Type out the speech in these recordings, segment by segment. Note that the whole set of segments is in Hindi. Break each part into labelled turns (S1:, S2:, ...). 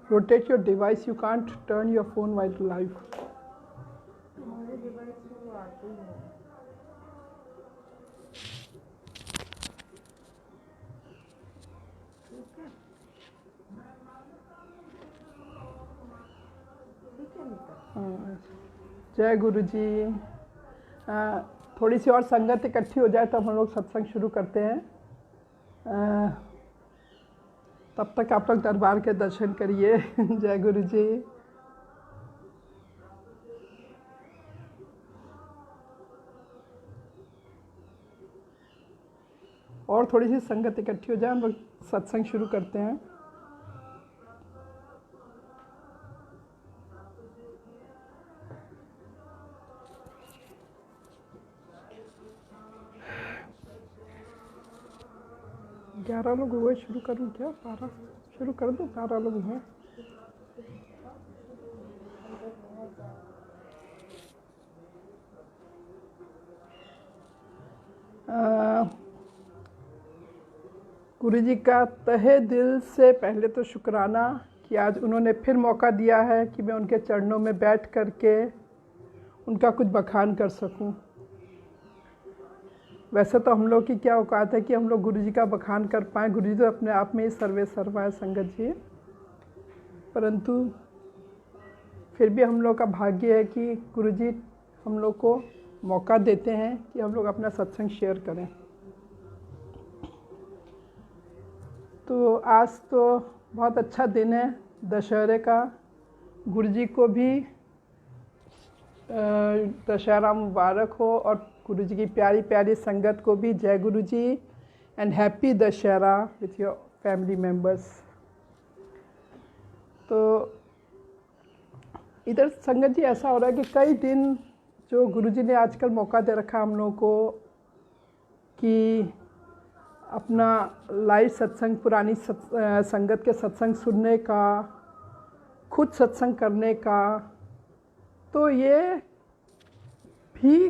S1: Rotate your device. You can't turn your phone while live.
S2: हमारे डिवाइस में वो आते ही नहीं। ठीक है, ठीक है नीता।
S1: जय गुरु जी। थोड़ी सी और संगत इकट्ठी हो जाए तब हम लोग सत्संग शुरू करते हैं। तब तक आप लोग दरबार के दर्शन करिए। जय गुरु जी। और थोड़ी सी संगत इकट्ठी हो जाए हम लोग सत्संग शुरू करते हैं। ग्यारह लोग हुए, शुरू करूँ क्या? 12 शुरू कर दो, 12 लोग हैं। गुरु जी का तहे दिल से पहले तो शुक्राना कि आज उन्होंने फिर मौका दिया है कि मैं उनके चरणों में बैठ करके उनका कुछ बखान कर सकूं। वैसे तो हम लोग की क्या औकात है कि हम लोग गुरु जी का बखान कर पाएँ। गुरु जी तो अपने आप में ही सर्वे सर्वा है संगत जी, परंतु फिर भी हम लोग का भाग्य है कि गुरु जी हम लोग को मौका देते हैं कि हम लोग अपना सत्संग शेयर करें। तो आज तो बहुत अच्छा दिन है दशहरे का। गुरु जी को भी दशहरा मुबारक हो और गुरु जी की प्यारी प्यारी संगत को भी जय Guru ji and happy Dussehra with your family members. तो इधर संगत जी ऐसा हो रहा है कि कई दिन जो गुरु जी ने आजकल मौका दे रखा हम लोगों को कि अपना लाइव सत्संग, पुरानी संगत के सत्संग सुनने का, खुद सत्संग करने का, तो ये भी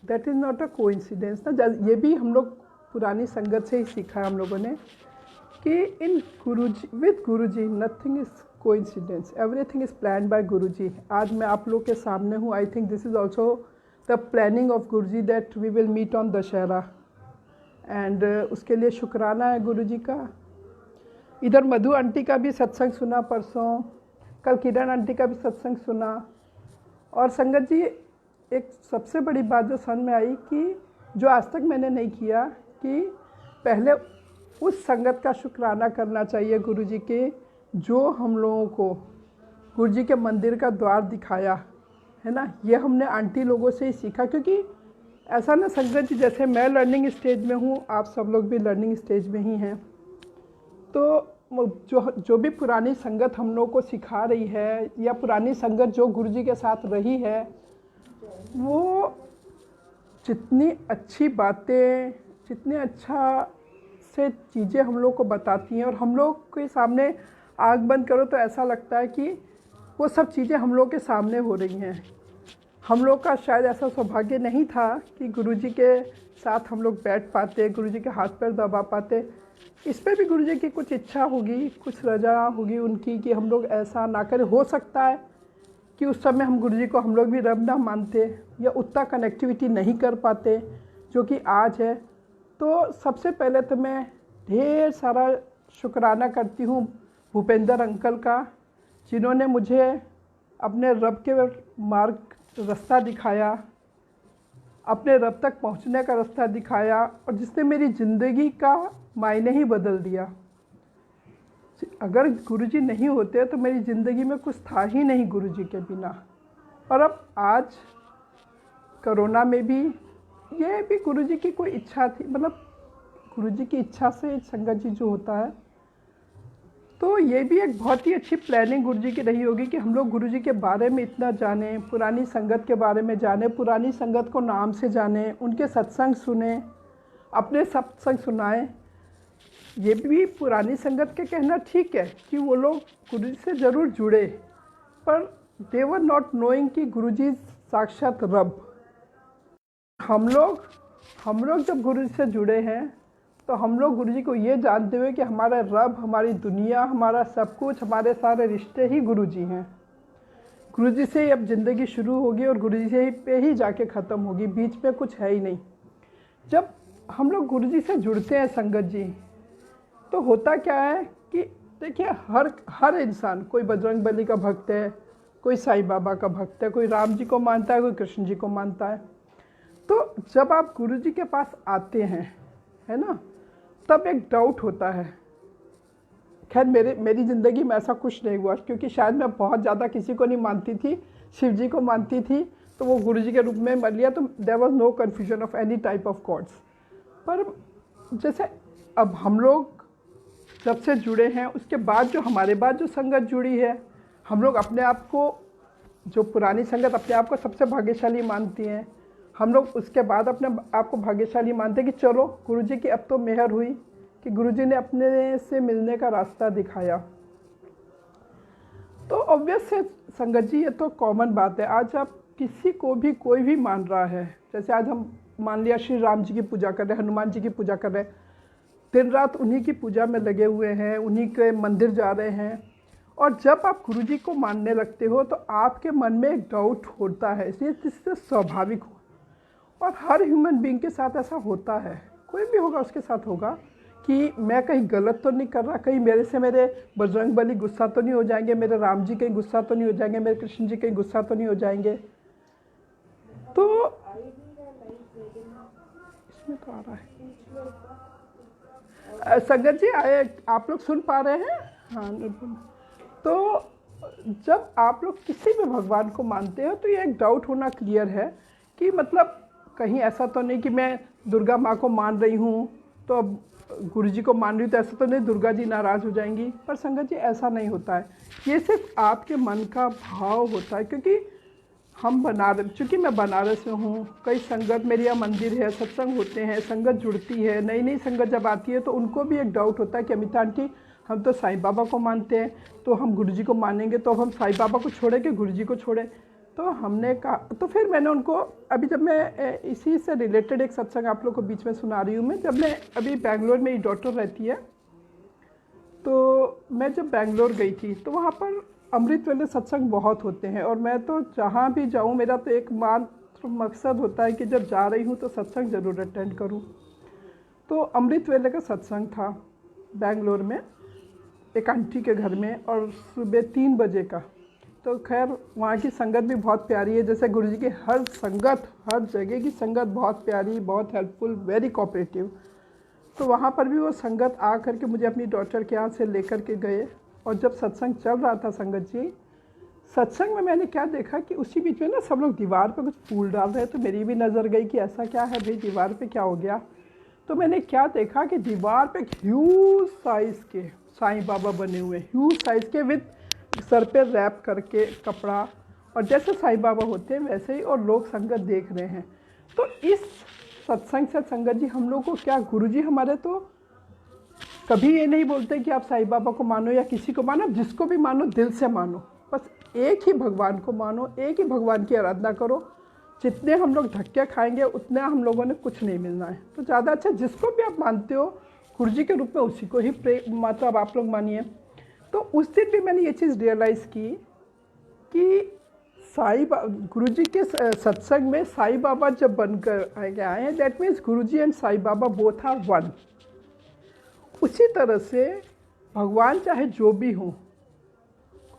S1: that is not a coincidence ना। ये भी हम लोग पुरानी संगत से ही सीखा है हम लोगों ने कि in Guruji with Guruji nothing is coincidence, everything is plan by Guruji. आज मैं आप लोग के सामने हूँ। I think this is also the planning of Guruji that we will meet on Dussehra and उसके लिए शुक्राना है गुरु जी का। इधर मधु आंटी का भी सत्संग सुना परसों, कल किरण आंटी का भी सत्संग सुना। और संगत जी एक सबसे बड़ी बात जो समझ में आई कि जो आज तक मैंने नहीं किया कि पहले उस संगत का शुक्राना करना चाहिए गुरु जी के जो हम लोगों को गुरु जी के मंदिर का द्वार दिखाया है ना। ये हमने आंटी लोगों से ही सीखा, क्योंकि ऐसा ना संगत जी जैसे मैं लर्निंग स्टेज में हूँ, आप सब लोग भी लर्निंग स्टेज में ही हैं। तो जो भी पुरानी संगत हम लोग को सिखा रही है या पुरानी संगत जो गुरु जी के साथ रही है, वो जितनी अच्छी बातें, जितने अच्छा से चीज़ें हम लोग को बताती हैं और हम लोग के सामने आँख बंद करो तो ऐसा लगता है कि वो सब चीज़ें हम लोग के सामने हो रही हैं। हम लोग का शायद ऐसा सौभाग्य नहीं था कि गुरुजी के साथ हम लोग बैठ पाते, गुरुजी के हाथ पैर दबा पाते। इस पर भी गुरुजी की कुछ इच्छा होगी, कुछ रजा होगी उनकी कि हम लोग ऐसा ना करें। हो सकता है कि उस समय हम गुरुजी को हम लोग भी रब ना मानते या उतना कनेक्टिविटी नहीं कर पाते जो कि आज है। तो सबसे पहले तो मैं ढेर सारा शुक्राना करती हूँ भूपेंद्र अंकल का, जिन्होंने मुझे अपने रब के मार्ग रास्ता दिखाया, अपने रब तक पहुंचने का रास्ता दिखाया और जिसने मेरी ज़िंदगी का मायने ही बदल दिया। अगर गुरुजी नहीं होते तो मेरी ज़िंदगी में कुछ था ही नहीं गुरुजी के बिना। और अब आज कोरोना में भी ये भी गुरुजी की कोई इच्छा थी, मतलब गुरुजी की इच्छा से संगत जी जो होता है, तो ये भी एक बहुत ही अच्छी प्लानिंग गुरुजी की रही होगी कि हम लोग गुरुजी के बारे में इतना जानें, पुरानी संगत के बारे में जानें, पुरानी संगत को नाम से जानें, उनके सत्संग सुने, अपने सत्संग सुनाएं। ये भी पुरानी संगत के कहना ठीक है कि वो लोग गुरुजी से ज़रूर जुड़े, पर दे वर नॉट नोइंग कि गुरुजी साक्षात रब। हम लोग जब गुरुजी से जुड़े हैं तो हम लोग गुरुजी को ये जानते हुए कि हमारा रब, हमारी दुनिया, हमारा सब कुछ, हमारे सारे रिश्ते ही गुरुजी हैं। गुरुजी से ही अब ज़िंदगी शुरू होगी और गुरुजी से ही पे ही जाके ख़त्म होगी, बीच में कुछ है ही नहीं। जब हम लोग गुरुजी से जुड़ते हैं संगत जी, तो होता क्या है कि देखिए हर इंसान, कोई बजरंग बली का भक्त है, कोई साईं बाबा का भक्त है, कोई राम जी को मानता है, कोई कृष्ण जी को मानता है। तो जब आप गुरुजी के पास आते हैं, है ना, तब एक डाउट होता है। खैर मेरी ज़िंदगी में ऐसा कुछ नहीं हुआ, क्योंकि शायद मैं बहुत ज़्यादा किसी को नहीं मानती थी, शिव जी को मानती थी, तो वो गुरुजी के रूप में मान लिया, तो there was no confusion of any type of gods. पर जैसे अब हम लोग जब से जुड़े हैं, उसके बाद जो हमारे बाद जो संगत जुड़ी है, हम लोग अपने आप को, जो पुरानी संगत अपने आप को सबसे भाग्यशाली मानती हैं, हम लोग उसके बाद अपने आप को भाग्यशाली मानते हैं कि चलो गुरुजी की अब तो मेहर हुई कि गुरुजी ने अपने से मिलने का रास्ता दिखाया। तो ऑब्वियस है संगत जी, ये तो कॉमन बात है। आज आप किसी को भी कोई भी मान रहा है, जैसे आज हम मान लिया श्री राम जी की पूजा कर रहे हैं, हनुमान जी की पूजा कर रहे हैं, दिन रात उन्हीं की पूजा में लगे हुए हैं, उन्हीं के मंदिर जा रहे हैं। और जब आप गुरुजी को मानने लगते हो तो आपके मन में एक डाउट होता है, इसलिए इससे स्वाभाविक हो। और हर ह्यूमन बीइंग के साथ ऐसा होता है, कोई भी होगा उसके साथ होगा कि मैं कहीं गलत तो नहीं कर रहा, कहीं मेरे से मेरे बजरंग बली गुस्सा तो नहीं हो जाएंगे, मेरे राम जी कहीं गुस्सा तो नहीं हो जाएंगे, मेरे कृष्ण जी कहीं गुस्सा तो नहीं हो जाएंगे। तो इसमें तो आ रहा है संगत जी, आए आप लोग सुन पा रहे हैं? हाँ। तो जब आप लोग किसी भी भगवान को मानते हो तो ये एक डाउट होना क्लियर है कि मतलब कहीं ऐसा तो नहीं कि मैं दुर्गा माँ को मान रही हूँ तो अब गुरुजी को मान रही हूँ, तो ऐसा तो नहीं दुर्गा जी नाराज़ हो जाएंगी। पर संगत जी ऐसा नहीं होता है, ये सिर्फ आपके मन का भाव होता है। क्योंकि हम चूँकि मैं बनारस में हूँ, कई संगत, मेरे यहाँ मंदिर है, सत्संग होते हैं, संगत जुड़ती है, नई नई संगत जब आती है तो उनको भी एक डाउट होता है कि अमिता आंटी हम तो साईं बाबा को मानते हैं, तो हम गुरुजी को मानेंगे तो अब हम साईं बाबा को छोड़ें कि गुरुजी को छोड़ें। तो हमने कहा, तो फिर मैंने उनको, अभी जब मैं इसी से रिलेटेड एक सत्संग आप लोग को बीच में सुना रही हूँ मैं, जब मैं अभी बेंगलोर में, मेरी डॉटर रहती है, तो मैं जब बेंगलोर गई थी तो वहाँ पर अमृत वेले सत्संग बहुत होते हैं। और मैं तो जहाँ भी जाऊँ मेरा तो एकमात्र मकसद होता है कि जब जा रही हूँ तो सत्संग ज़रूर अटेंड करूँ। तो अमृत वेले का सत्संग था बेंगलोर में एक आंटी के घर में, और सुबह 3 बजे का। तो खैर वहाँ की संगत भी बहुत प्यारी है, जैसे गुरुजी की हर संगत, हर जगह की संगत बहुत प्यारी, बहुत हेल्पफुल, वेरी कोऑपरेटिव। तो वहाँ पर भी वो संगत आ करके मुझे अपनी डॉटर के यहाँ से लेकर के गए। और जब सत्संग चल रहा था संगत जी, सत्संग में मैंने क्या देखा कि उसी बीच में ना सब लोग दीवार पे कुछ फूल डाल रहे हैं। तो मेरी भी नज़र गई कि ऐसा क्या है भाई, दीवार पे क्या हो गया। तो मैंने क्या देखा कि दीवार पे ह्यूज साइज़ के साईं बाबा बने हुए, ह्यूज साइज़ के, विद सर पे रैप करके कपड़ा, और जैसे साईं बाबा होते हैं वैसे ही, और लोग संगत देख रहे हैं। तो इस सत्संग से संगत जी हम लोग को क्या, गुरुजी हमारे तो कभी ये नहीं बोलते कि आप साईं बाबा को मानो या किसी को मानो, जिसको भी मानो दिल से मानो, बस एक ही भगवान को मानो, एक ही भगवान की आराधना करो। जितने हम लोग धक्के खाएंगे उतने हम लोगों ने कुछ नहीं मिलना है। तो ज़्यादा अच्छा जिसको भी आप मानते हो गुरुजी के रूप में, उसी को ही मतलब आप लोग मानिए। तो उस दिन भी मैंने ये चीज़ रियलाइज़ की कि गुरुजी के सत्संग में साईं बाबा जब बनकर आए हैं, that means Guruji and Sai Baba both are one. उसी तरह से भगवान चाहे जो भी हो,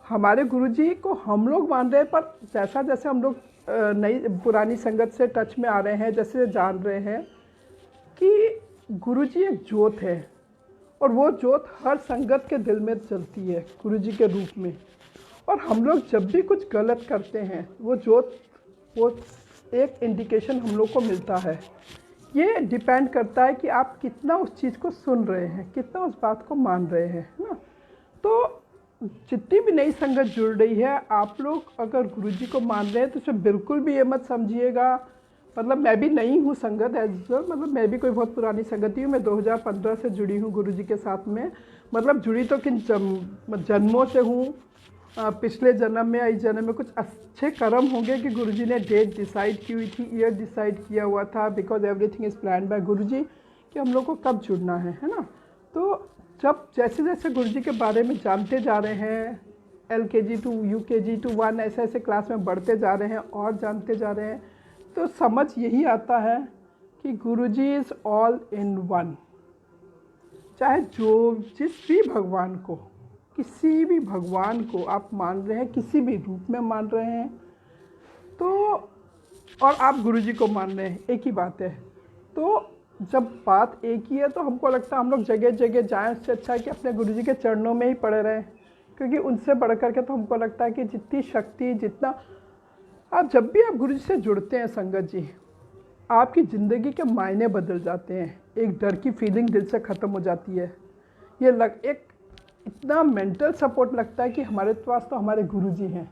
S1: हमारे गुरुजी को हम लोग मान रहे हैं, पर जैसा जैसे हम लोग नई पुरानी संगत से टच में आ रहे हैं, जैसे जान रहे हैं कि गुरुजी एक ज्योत है, और वो ज्योत हर संगत के दिल में चलती है गुरुजी के रूप में। और हम लोग जब भी कुछ गलत करते हैं, वो ज्योत, वो एक इंडिकेशन हम लोग को मिलता है। ये डिपेंड करता है कि आप कितना उस चीज़ को सुन रहे हैं, कितना उस बात को मान रहे हैं, है ना। तो जितनी भी नई संगत जुड़ रही है, आप लोग अगर गुरुजी को मान रहे हैं तो उसमें बिल्कुल भी ये मत समझिएगा, मतलब मैं भी नई हूँ संगत एज वेल, मतलब मैं भी कोई बहुत पुरानी संगत ही हूँ। मैं 2015 से जुड़ी हूँ गुरुजी के साथ में, मतलब जुड़ी तो किन जन्मों से हूँ। पिछले जन्म में, इस जन्म में कुछ अच्छे कर्म होंगे कि गुरुजी ने डेट डिसाइड की हुई थी, ईयर डिसाइड किया हुआ था, because everything is plan by Guruji कि हम लोग को कब जुड़ना है ना। तो जब जैसे जैसे गुरु जी के बारे में जानते जा रहे हैं, LKG to UKG to 1 ऐसे ऐसे क्लास में बढ़ते जा रहे हैं और जानते जा रहे हैं, तो समझ यही आता है कि गुरु जी इज़ ऑल इन वन। चाहे जिस भी भगवान को, किसी भी भगवान को आप मान रहे हैं, किसी भी रूप में मान रहे हैं, तो और आप गुरु जी को मान रहे हैं, एक ही बात है। तो जब बात एक ही है तो हमको लगता है हम लोग जगह जगह जाएं, उससे अच्छा है कि अपने गुरु जी के चरणों में ही पड़े रहें, क्योंकि उनसे बढ़ करके तो हमको लगता है कि जितनी शक्ति, जितना आप जब भी आप गुरु जी से जुड़ते हैं संगत जी, आपकी ज़िंदगी के मायने बदल जाते हैं। एक डर की फीलिंग दिल से ख़त्म हो जाती है। एक इतना मेंटल सपोर्ट लगता है कि हमारे पास तो हमारे गुरु जी हैं।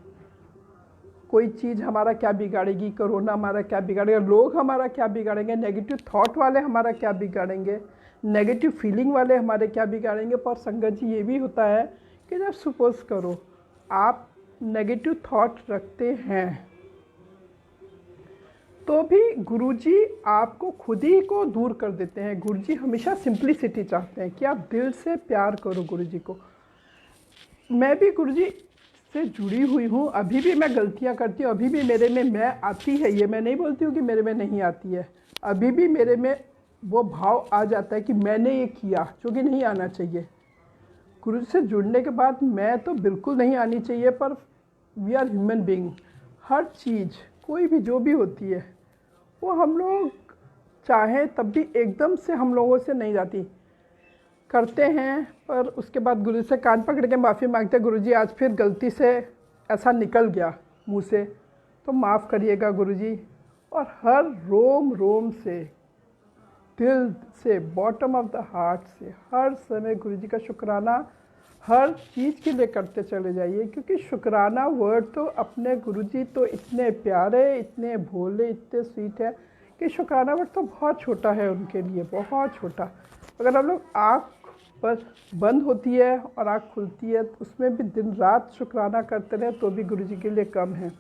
S1: कोई चीज़ हमारा क्या बिगाड़ेगी, कोरोना हमारा क्या बिगाड़ेगा, लोग हमारा क्या बिगाड़ेंगे, नेगेटिव थॉट वाले हमारा क्या बिगाड़ेंगे, नेगेटिव फीलिंग वाले हमारे क्या बिगाड़ेंगे। पर संगत जी ये भी होता है कि जब सपोज करो आप नेगेटिव थॉट रखते हैं तो भी गुरुजी आपको खुद ही को दूर कर देते हैं। गुरुजी हमेशा सिंप्लिसिटी चाहते हैं कि आप दिल से प्यार करो गुरुजी को। मैं भी गुरुजी से जुड़ी हुई हूँ, अभी भी मैं गलतियाँ करती हूँ, अभी भी मेरे में मैं आती है, ये मैं नहीं बोलती हूँ कि मेरे में नहीं आती है, अभी भी मेरे में वो भाव आ जाता है कि मैंने ये किया जो कि नहीं आना चाहिए। गुरु से जुड़ने के बाद मैं तो बिल्कुल नहीं आनी चाहिए, पर वी आर ह्यूमन बीइंग। हर चीज़ कोई भी जो भी होती है वो हम लोग चाहें तब भी एकदम से हम लोगों से नहीं जाती, करते हैं। पर उसके बाद गुरु से कान पकड़ के माफ़ी मांगते हैं, गुरुजी आज फिर गलती से ऐसा निकल गया मुंह से, तो माफ़ करिएगा गुरुजी। और हर रोम रोम से, दिल से, बॉटम ऑफ द हार्ट से हर समय गुरुजी का शुक्राना हर चीज़ के लिए करते चले जाइए, क्योंकि शुक्राना वर्ड तो अपने गुरुजी तो इतने प्यारे, इतने भोले, इतने स्वीट है कि शुक्राना वर्ड तो बहुत छोटा है उनके लिए, बहुत छोटा। अगर हम लोग आँख बस बंद होती है और आँख खुलती है तो उसमें भी दिन रात शुक्राना करते रहे तो भी गुरुजी के लिए कम है।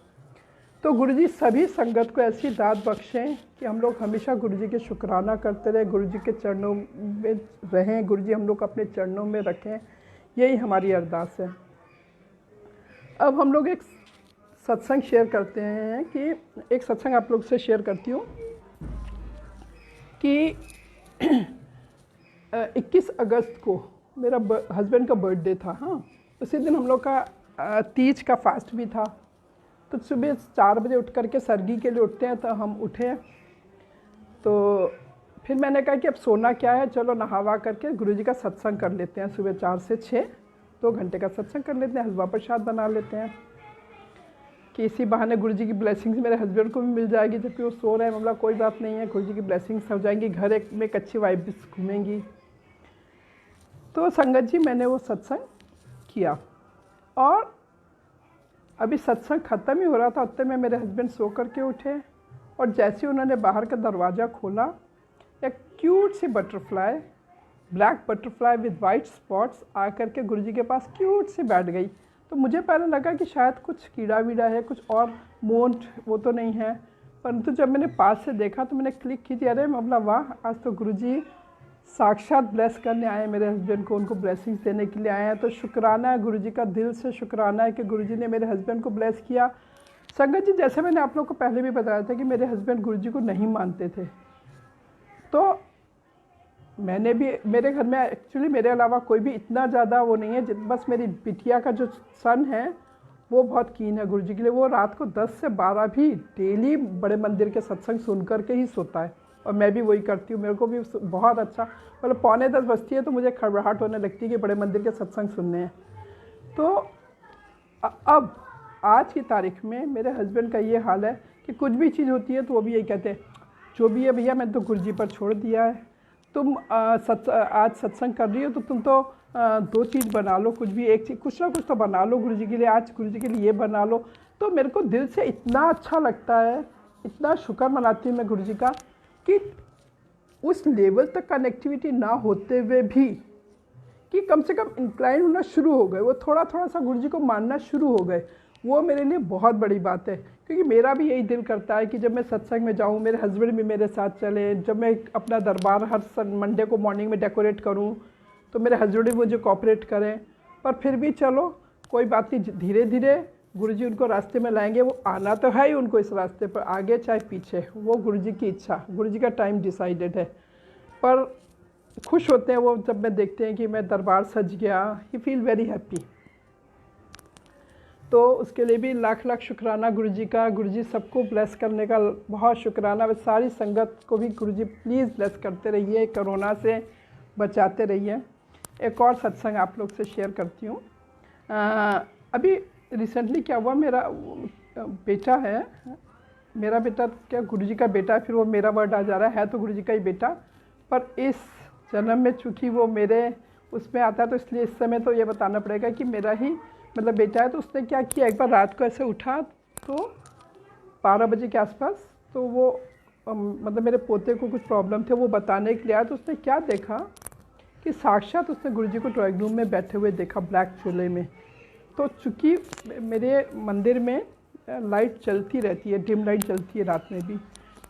S1: तो गुरुजी सभी संगत को ऐसी दात बख्शें कि हम लोग हमेशा गुरुजी के शुक्राना करते रहे, गुरुजी के चरणों में रहें, गुरुजी हम लोग अपने चरणों में रखें, यही हमारी अरदास है। अब हम लोग एक सत्संग शेयर करते हैं कि एक सत्संग आप लोग से शेयर करती हूँ कि 21 अगस्त को मेरा हस्बैंड का बर्थडे था। हाँ, उसी दिन हम लोग का तीज का फास्ट भी था। तो सुबह 4 बजे उठ करके सरगी के लिए उठते हैं, तो हम उठे। तो फिर मैंने कहा कि अब सोना क्या है, चलो नहावा करके गुरुजी का सत्संग कर लेते हैं। सुबह 4 से 6 2 घंटे का सत्संग कर लेते हैं, हलवा प्रसाद बना लेते हैं कि इसी बहाने गुरुजी की ब्लेसिंग्स मेरे हस्बैंड को भी मिल जाएगी, जबकि वो सो रहे हैं। मतलब कोई बात नहीं है, गुरुजी की ब्लेसिंग्स हो जाएंगी, घर एक में एक अच्छी वाइब्स घूमेंगी। तो संगत जी मैंने वो सत्संग किया और अभी सत्संग ख़त्म ही हो रहा था, उतने में मेरे हस्बैंड सो करके उठे और जैसे उन्होंने बाहर का दरवाज़ा खोला, एक क्यूट सी butterfly, black butterfly with white spots आकर के गुरुजी के पास क्यूट से बैठ गई। तो मुझे पहले लगा कि शायद कुछ कीड़ा वीड़ा है, कुछ और मोंट वो तो नहीं है, परंतु जब मैंने पास से देखा तो मैंने क्लिक की थी, अरे मतलब वाह, आज तो गुरुजी साक्षात ब्लेस करने आए मेरे हस्बैंड को, उनको ब्लेसिंग्स देने के लिए आए हैं। तो शुक्राना है गुरुजी का, दिल से शुक्राना है कि गुरुजी ने मेरे हस्बैंड को ब्लेस किया। संगत जी जैसे मैंने आप लोग को पहले भी बताया था कि मेरे हस्बैंड गुरुजी को नहीं मानते थे, तो मैंने भी, मेरे घर में एक्चुअली मेरे अलावा कोई भी इतना ज़्यादा वो नहीं है, बस मेरी बिटिया का जो सन है वो बहुत कीन है गुरुजी के लिए। वो रात को 10 से 12 भी डेली बड़े मंदिर के सत्संग सुन करके ही सोता है और मैं भी वही करती हूँ। मेरे को भी बहुत अच्छा, मतलब 9:45 बजती है तो मुझे घबराहट होने लगती है कि बड़े मंदिर के सत्संग सुनने हैं। तो अब आज की तारीख में मेरे हस्बैंड का ये हाल है कि कुछ भी चीज़ होती है तो वो भी यही कहते हैं, जो भी है भैया मैंने तो गुरुजी पर छोड़ दिया है, तुम आज सत्संग कर रही हो तो तुम तो 2 चीज़ बना लो, कुछ भी एक चीज़, कुछ ना कुछ तो बना लो गुरुजी के लिए, आज गुरुजी के लिए ये बना लो। तो मेरे को दिल से इतना अच्छा लगता है, इतना शुक्र मनाती हूँ मैं गुरुजी का कि उस लेवल तक कनेक्टिविटी ना होते हुए भी कि कम से कम इंक्लाइन होना शुरू हो गए, वो थोड़ा थोड़ा सा गुरुजी को मानना शुरू हो गए। वो मेरे लिए बहुत बड़ी बात है, क्योंकि मेरा भी यही दिल करता है कि जब मैं सत्संग में जाऊँ, मेरे हस्बैंड भी मेरे साथ चले, जब मैं अपना दरबार हर मंडे को मॉर्निंग में डेकोरेट करूँ तो मेरे हस्बैंड भी मुझे कोऑपरेट करें। पर फिर भी चलो कोई बात नहीं, धीरे धीरे गुरुजी उनको रास्ते में लाएंगे। वो आना तो है ही उनको इस रास्ते पर, आगे चाहे पीछे, वो गुरुजी की इच्छा, गुरुजी का टाइम डिसाइडेड है। पर खुश होते हैं वो जब मैं देखते हैं कि मैं दरबार सज गया, ही फील वेरी हैप्पी। तो उसके लिए भी लाख लाख शुक्राना गुरुजी का। गुरुजी सबको ब्लेस करने का बहुत शुक्राना। वे सारी संगत को भी गुरुजी प्लीज़ ब्लेस करते रहिए, कोरोना से बचाते रहिए। एक और सत्संग आप लोग से शेयर करती हूँ। अभी रिसेंटली क्या हुआ, मेरा बेटा है, मेरा बेटा क्या गुरुजी का बेटा है, फिर वो मेरा वर्ड आ जा रहा है तो गुरुजी का ही बेटा, पर इस जन्म में चूँकि वो मेरे उसमें आता है तो इसलिए इस समय तो ये बताना पड़ेगा कि मेरा ही मतलब बेटा है। तो उसने क्या किया, एक बार रात को ऐसे उठा तो 12 बजे के आसपास, तो वो मतलब मेरे पोते को कुछ प्रॉब्लम थे, वो बताने के लिए आया। तो उसने क्या देखा कि साक्षात उसने गुरुजी को ड्राइंग रूम में बैठे हुए देखा ब्लैक चूल्हे में। तो चूँकि मेरे मंदिर में लाइट चलती रहती है, डिम लाइट चलती है रात में भी,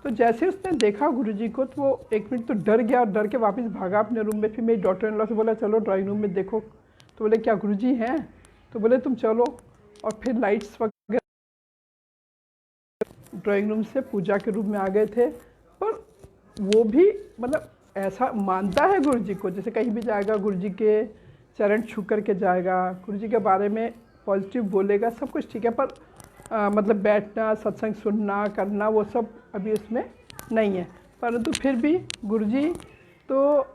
S1: तो जैसे उसने देखा गुरुजी को तो वो एक मिनट तो डर गया और डर के वापस भागा अपने रूम में। फिर मेरी डॉटर इन लॉ से बोला चलो ड्राइंग रूम में देखो, तो बोले क्या गुरुजी हैं? तो बोले तुम चलो। और फिर लाइट्स वगैरह ड्राइंग रूम से पूजा के रूम में आ गए थे। पर वो भी मतलब ऐसा मानता है गुरुजी को, जैसे कहीं भी जाएगा गुरुजी के चरण छू करके जाएगा, गुरुजी के बारे में पॉजिटिव बोलेगा, सब कुछ ठीक है। पर मतलब बैठना, सत्संग सुनना, करना, वो सब अभी उसमें नहीं है। परंतु फिर भी गुरुजी तो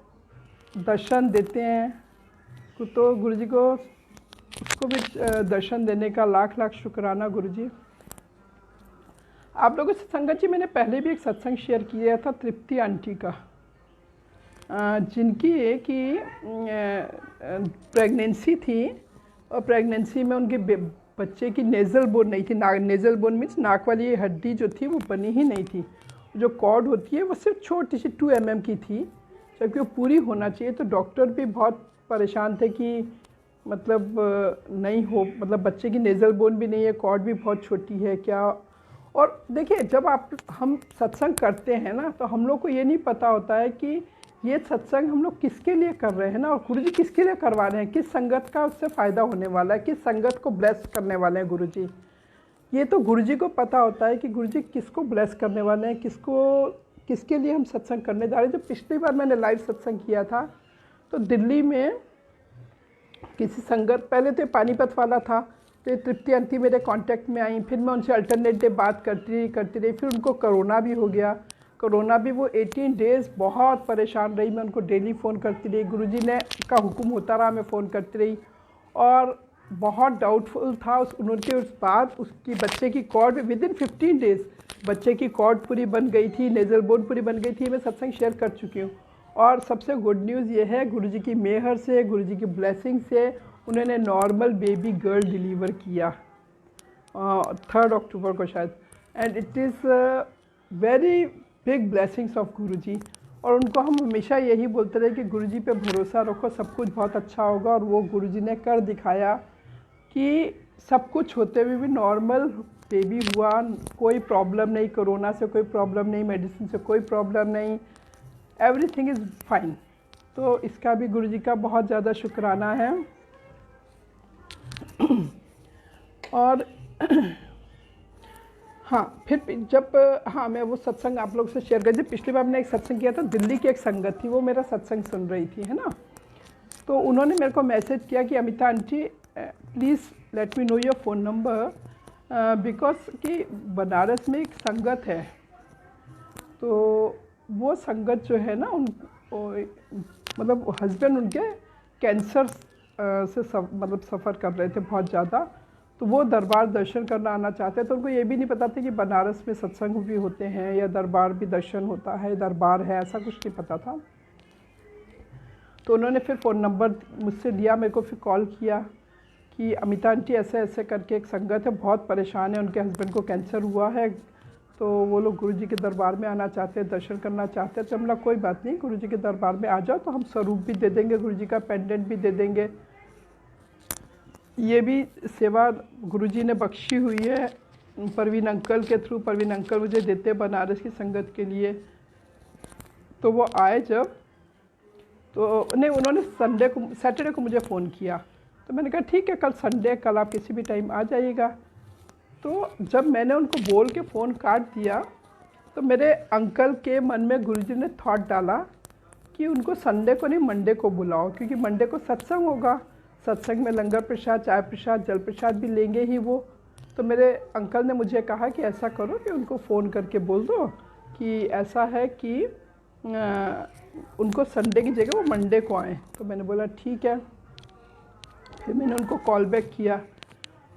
S1: दर्शन देते हैं, तो गुरुजी को उसको भी दर्शन देने का लाख लाख शुक्राना गुरुजी। आप लोगों से संगत जी मैंने पहले भी एक सत्संग शेयर किया था तृप्ति आंटी का, जिनकी कि प्रेगनेंसी थी और प्रेगनेंसी में उनके बच्चे की नेज़ल बोन नहीं थी। नेज़ल बोन मीन्स नाक वाली हड्डी जो थी वो बनी ही नहीं थी। जो कॉर्ड होती है वो सिर्फ छोटी सी 2 mm की थी, जबकि वो पूरी होना चाहिए। तो डॉक्टर भी बहुत परेशान थे कि मतलब नहीं हो, मतलब बच्चे की नेज़ल बोन भी नहीं है, कॉर्ड भी बहुत छोटी है क्या। और देखिए जब हम सत्संग करते हैं ना, तो हम लोग को ये नहीं पता होता है कि ये सत्संग हम लोग किसके लिए कर रहे हैं ना, और गुरुजी किसके लिए करवा रहे हैं, किस संगत का उससे फ़ायदा होने वाला है, किस संगत को ब्लेस करने वाले हैं गुरुजी। ये तो गुरुजी को पता होता है कि गुरुजी किसको ब्लेस करने वाले हैं, किसके लिए हम सत्संग करने जा रहे हैं। जब पिछली बार मैंने लाइव सत्संग किया था तो दिल्ली में किसी संगत, पहले तो पानीपत वाला था, तो ये तृप्ति आंटी मेरे कांटेक्ट में आई। फिर मैं उनसे अल्टरनेट डे बात करती रही। फिर उनको कोरोना भी हो गया। कोरोना भी वो 18 डेज़ बहुत परेशान रही। मैं उनको डेली फ़ोन करती रही, गुरुजी ने का हुक्म होता रहा, मैं फ़ोन करती रही। और बहुत डाउटफुल था उनके उस बाद उसकी बच्चे की कॉर्ड विदिन 15 डेज़ बच्चे की कॉर्ड पूरी बन गई थी, नेज़ल बोन पूरी बन गई थी। मैं सत्संग शेयर कर चुकी हूँ। और सबसे गुड न्यूज़ ये है, गुरुजी की मेहर से, गुरुजी की ब्लेसिंग से उन्होंने नॉर्मल बेबी गर्ल डिलीवर किया 3 अक्टूबर को शायद। And it is very big blessings of Guruji. और उनको हम हमेशा यही बोलते रहे कि गुरुजी पे भरोसा रखो, सब कुछ बहुत अच्छा होगा। और वो गुरुजी ने कर दिखाया कि सब कुछ होते हुए भी नॉर्मल बेबी हुआ, कोई प्रॉब्लम नहीं, कोरोना से कोई प्रॉब्लम नहीं, मेडिसिन से कोई प्रॉब्लम नहीं, एवरीथिंग इज़ फाइन। तो इसका भी गुरुजी का बहुत ज़्यादा शुक्राना है। और हाँ, फिर जब हाँ मैं वो सत्संग आप लोग से शेयर कर दी। पिछली बार मैंने एक सत्संग किया था, दिल्ली की एक संगत थी, वो मेरा सत्संग सुन रही थी, है ना। तो उन्होंने मेरे को मैसेज किया कि Amita aunty please let me know your phone number, because कि बनारस में एक संगत है। तो वो संगत जो है ना, मतलब हस्बैंड उनके कैंसर से मतलब सफ़र कर रहे थे बहुत ज़्यादा। तो वो दरबार दर्शन करना आना चाहते हैं। तो उनको ये भी नहीं पता था कि बनारस में सत्संग भी होते हैं या दरबार भी दर्शन होता है, दरबार है, ऐसा कुछ नहीं पता था। तो उन्होंने फिर फ़ोन नंबर मुझसे लिया, मेरे को फिर कॉल किया कि अमिता आंटी ऐसे ऐसे करके एक संगत है, बहुत परेशान है, उनके हस्बैंड को कैंसर हुआ है, तो वो लोग गुरुजी के दरबार में आना चाहते हैं, दर्शन करना चाहते हैं। तो हमला कोई बात नहीं, गुरुजी के दरबार में आ जाओ, तो हम स्वरूप भी दे देंगे, गुरुजी का पेंडेंट भी दे देंगे। ये भी सेवा गुरुजी ने बख्शी हुई है परवीन अंकल के थ्रू। परवीन अंकल मुझे देते हैं बनारस की संगत के लिए। तो वो आए जब, तो नहीं, उन्होंने सैटरडे को मुझे फ़ोन किया। तो मैंने कहा ठीक है, कल संडे, कल आप किसी भी टाइम आ जाइएगा। तो जब मैंने उनको बोल के फ़ोन काट दिया तो मेरे अंकल के मन में गुरुजी ने थॉट डाला कि उनको संडे को नहीं मंडे को बुलाओ, क्योंकि मंडे को सत्संग होगा। सत्संग में लंगर प्रसाद, चाय प्रसाद, जल प्रसाद भी लेंगे ही वो। तो मेरे अंकल ने मुझे कहा कि ऐसा करो कि उनको फ़ोन करके बोल दो कि ऐसा है कि उनको संडे की जगह वो मंडे को आएँ। तो मैंने बोला ठीक है। फिर मैंने उनको कॉल बैक किया।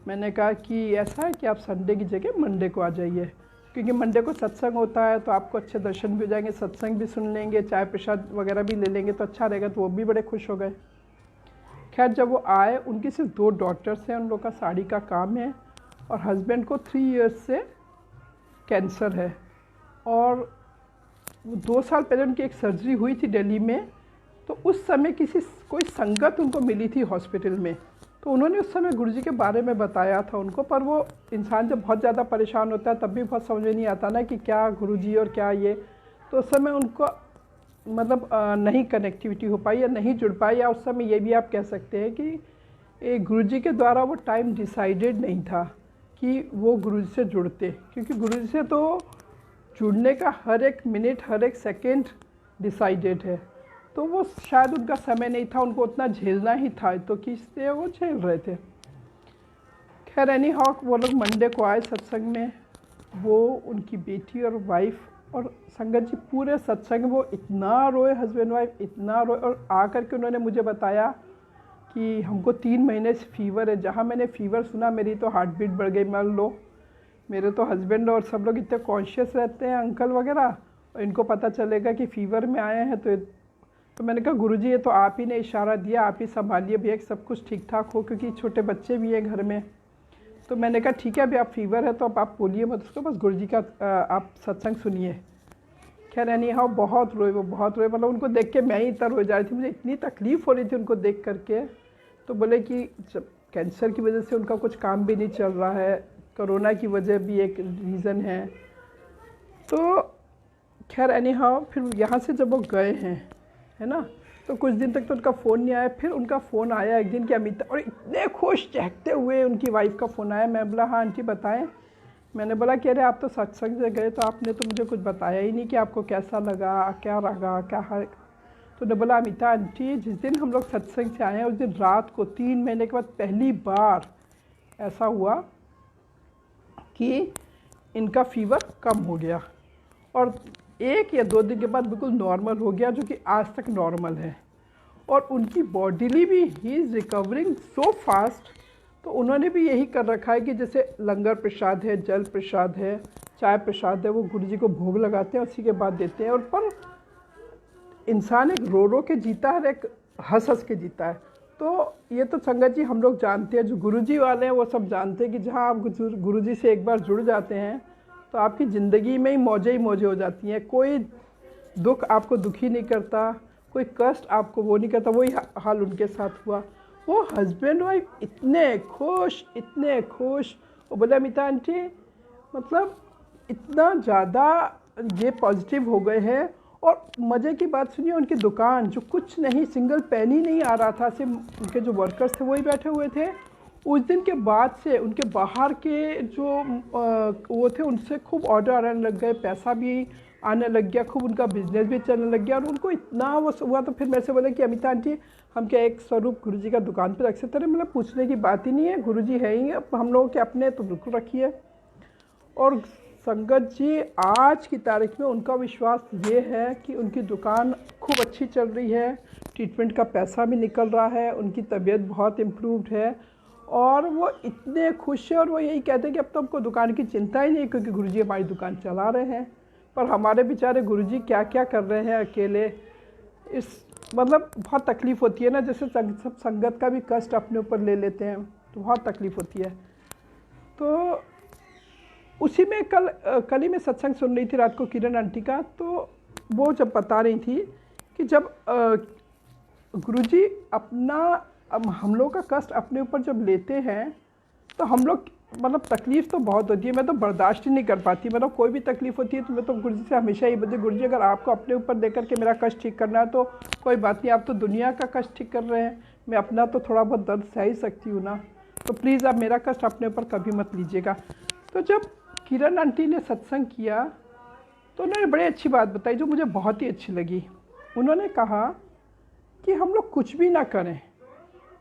S1: मैंने कहा कि ऐसा है कि आप संडे की जगह मंडे को आ जाइए, क्योंकि मंडे को सत्संग होता है तो आपको अच्छे दर्शन भी हो जाएंगे, सत्संग भी सुन लेंगे, चाय प्रसाद वगैरह भी ले लेंगे तो अच्छा रहेगा। तो वो भी बड़े खुश हो गए। खैर जब वो आए, उनकी सिर्फ 2 डॉटर्स हैं, उन लोग का साड़ी का काम है, और हस्बैंड को 3 इयर्स से कैंसर है। और 2 साल पहले उनकी एक सर्जरी हुई थी दिल्ली में। तो उस समय कोई संगत उनको मिली थी हॉस्पिटल में। तो उन्होंने उस समय गुरुजी के बारे में बताया था उनको। पर वो इंसान जब बहुत ज़्यादा परेशान होता है तब भी बहुत समझ में नहीं आता ना कि क्या गुरुजी और क्या ये। तो उस समय उनको मतलब नहीं कनेक्टिविटी हो पाई या नहीं जुड़ पाई, या उस समय ये भी आप कह सकते हैं कि गुरुजी के द्वारा वो टाइम डिसाइडेड नहीं था कि वो गुरुजी से जुड़ते, क्योंकि गुरुजी से तो जुड़ने का हर एक मिनट, हर एक सेकेंड डिसाइडेड है। तो वो शायद उनका समय नहीं था, उनको उतना झेलना ही था, तो किससे वो झेल रहे थे। खैर एनी हाउ वो लोग मंडे को आए सत्संग में। वो, उनकी बेटी और वाइफ और संगत जी पूरे सत्संग में वो इतना रोए, हस्बैंड वाइफ इतना रोए। और आकर के उन्होंने मुझे बताया कि हमको 3 महीने से फीवर है। जहाँ मैंने फीवर सुना मेरी तो हार्ट बीट बढ़ गई। मान लो मेरे तो हस्बैंड और सब लोग इतने कॉन्शियस रहते हैं, अंकल वगैरह, और इनको पता चलेगा कि फ़ीवर में आए हैं। तो मैंने कहा गुरुजी ये तो आप ही ने इशारा दिया, आप ही संभालिए भैया सब कुछ ठीक ठाक हो, क्योंकि छोटे बच्चे भी हैं घर में। तो मैंने कहा ठीक है, अभी आप फीवर है तो अब आप बोलिए मत उसको, बस गुरुजी का आप सत्संग सुनिए। खैर एनी हाउ बहुत रोए, वो बहुत रोए। मतलब उनको देख के मैं ही इतना रो जा रही थी, मुझे इतनी तकलीफ़ हो रही थी उनको देख करके। तो बोले कि कैंसर की वजह से उनका कुछ काम भी नहीं चल रहा है, कोरोना की वजह भी एक रीज़न है। तो खैर एनी हाउ फिर यहाँ से जब वो गए हैं, है ना, तो कुछ दिन तक तो उनका फ़ोन नहीं आया। फिर उनका फ़ोन आया एक दिन कि अमिता, और इतने खुश चहकते हुए उनकी वाइफ का फ़ोन आया। मैं बोला हाँ आंटी बताएं। मैंने बोला कि अरे आप तो सत्संग से गए तो आपने तो मुझे कुछ बताया ही नहीं कि आपको कैसा लगा, क्या लगा, क्या है। तो उन्होंने बोला अमिता आंटी जिस दिन हम लोग सत्संग से आए हैं उस दिन रात को 3 महीने के बाद पहली बार ऐसा हुआ कि इनका फ़ीवर कम हो गया, और 1 या 2 दिन के बाद बिल्कुल नॉर्मल हो गया, जो कि आज तक नॉर्मल है। और उनकी बॉडीली भी he is recovering so fast. तो उन्होंने भी यही कर रखा है कि जैसे लंगर प्रसाद है, जल प्रसाद है, चाय प्रसाद है, वो गुरुजी को भोग लगाते हैं, उसी के बाद देते हैं। और पर इंसान एक रो रो के जीता है और एक हंस हंस के जीता है। तो ये तो संगत जी हम लोग जानते हैं, जो गुरुजी वाले हैं वो सब जानते हैं कि जहाँ आप गुरुजी से एक बार जुड़ जाते हैं तो आपकी ज़िंदगी में ही मौजें हो जाती हैं। कोई दुख आपको दुखी नहीं करता, कोई कष्ट आपको वो नहीं करता। वही हाल उनके साथ हुआ। वो हस्बैंड वाइफ इतने खुश। वो बोले अमिता आंटी मतलब इतना ज़्यादा ये पॉजिटिव हो गए हैं। और मज़े की बात सुनिए, उनकी दुकान जो कुछ नहीं, सिंगल पेनी नहीं आ रहा था, सिर्फ उनके जो वर्कर्स थे वही बैठे हुए थे। उस दिन के बाद से उनके बाहर के जो वो थे उनसे खूब ऑर्डर आने लग गए, पैसा भी आने लग गया, खूब उनका बिजनेस भी चलने लग गया। और उनको इतना वो हुआ। तो फिर मेरे से बोले कि अमिता आंटी हम क्या एक स्वरूप गुरुजी का दुकान पे रख सकते हैं? मतलब पूछने की बात ही नहीं है, गुरुजी है ही हम लोगों के अपने, तो बिल्कुल रखिए। और संगत जी आज की तारीख में उनका विश्वास ये है कि उनकी दुकान खूब अच्छी चल रही है, ट्रीटमेंट का पैसा भी निकल रहा है, उनकी तबीयत बहुत इम्प्रूव्ड है, और वो इतने खुश है। और वो यही कहते हैं कि अब तो हमको दुकान की चिंता ही नहीं, क्योंकि गुरुजी हमारी दुकान चला रहे हैं। पर हमारे बेचारे गुरुजी क्या क्या कर रहे हैं अकेले। इस मतलब बहुत तकलीफ़ होती है ना, जैसे सब संगत का भी कष्ट अपने ऊपर ले लेते हैं, तो बहुत तकलीफ़ होती है। तो उसी में कल ही मैं सत्संग सुन रही थी रात को किरण आंटी का। तो वो जब बता रही थी कि जब गुरुजी अपना अब हम लोग का कष्ट अपने ऊपर जब लेते हैं तो हम लोग मतलब तकलीफ़ तो बहुत होती है, मैं तो बर्दाश्त ही नहीं कर पाती। मतलब कोई भी तकलीफ़ होती है तो मैं तो गुरुजी से हमेशा ही बोलती, गुरुजी अगर आपको अपने ऊपर लेकर के मेरा कष्ट ठीक करना है तो कोई बात नहीं, आप तो दुनिया का कष्ट ठीक कर रहे हैं, मैं अपना तो थोड़ा बहुत दर्द सह ही सकती हूँ ना, तो प्लीज़ आप मेरा कष्ट अपने ऊपर कभी मत लीजिएगा। तो जब किरण आंटी ने सत्संग किया तो उन्होंने बड़ी अच्छी बात बताई जो मुझे बहुत ही अच्छी लगी। उन्होंने कहा कि हम लोग कुछ भी ना करें,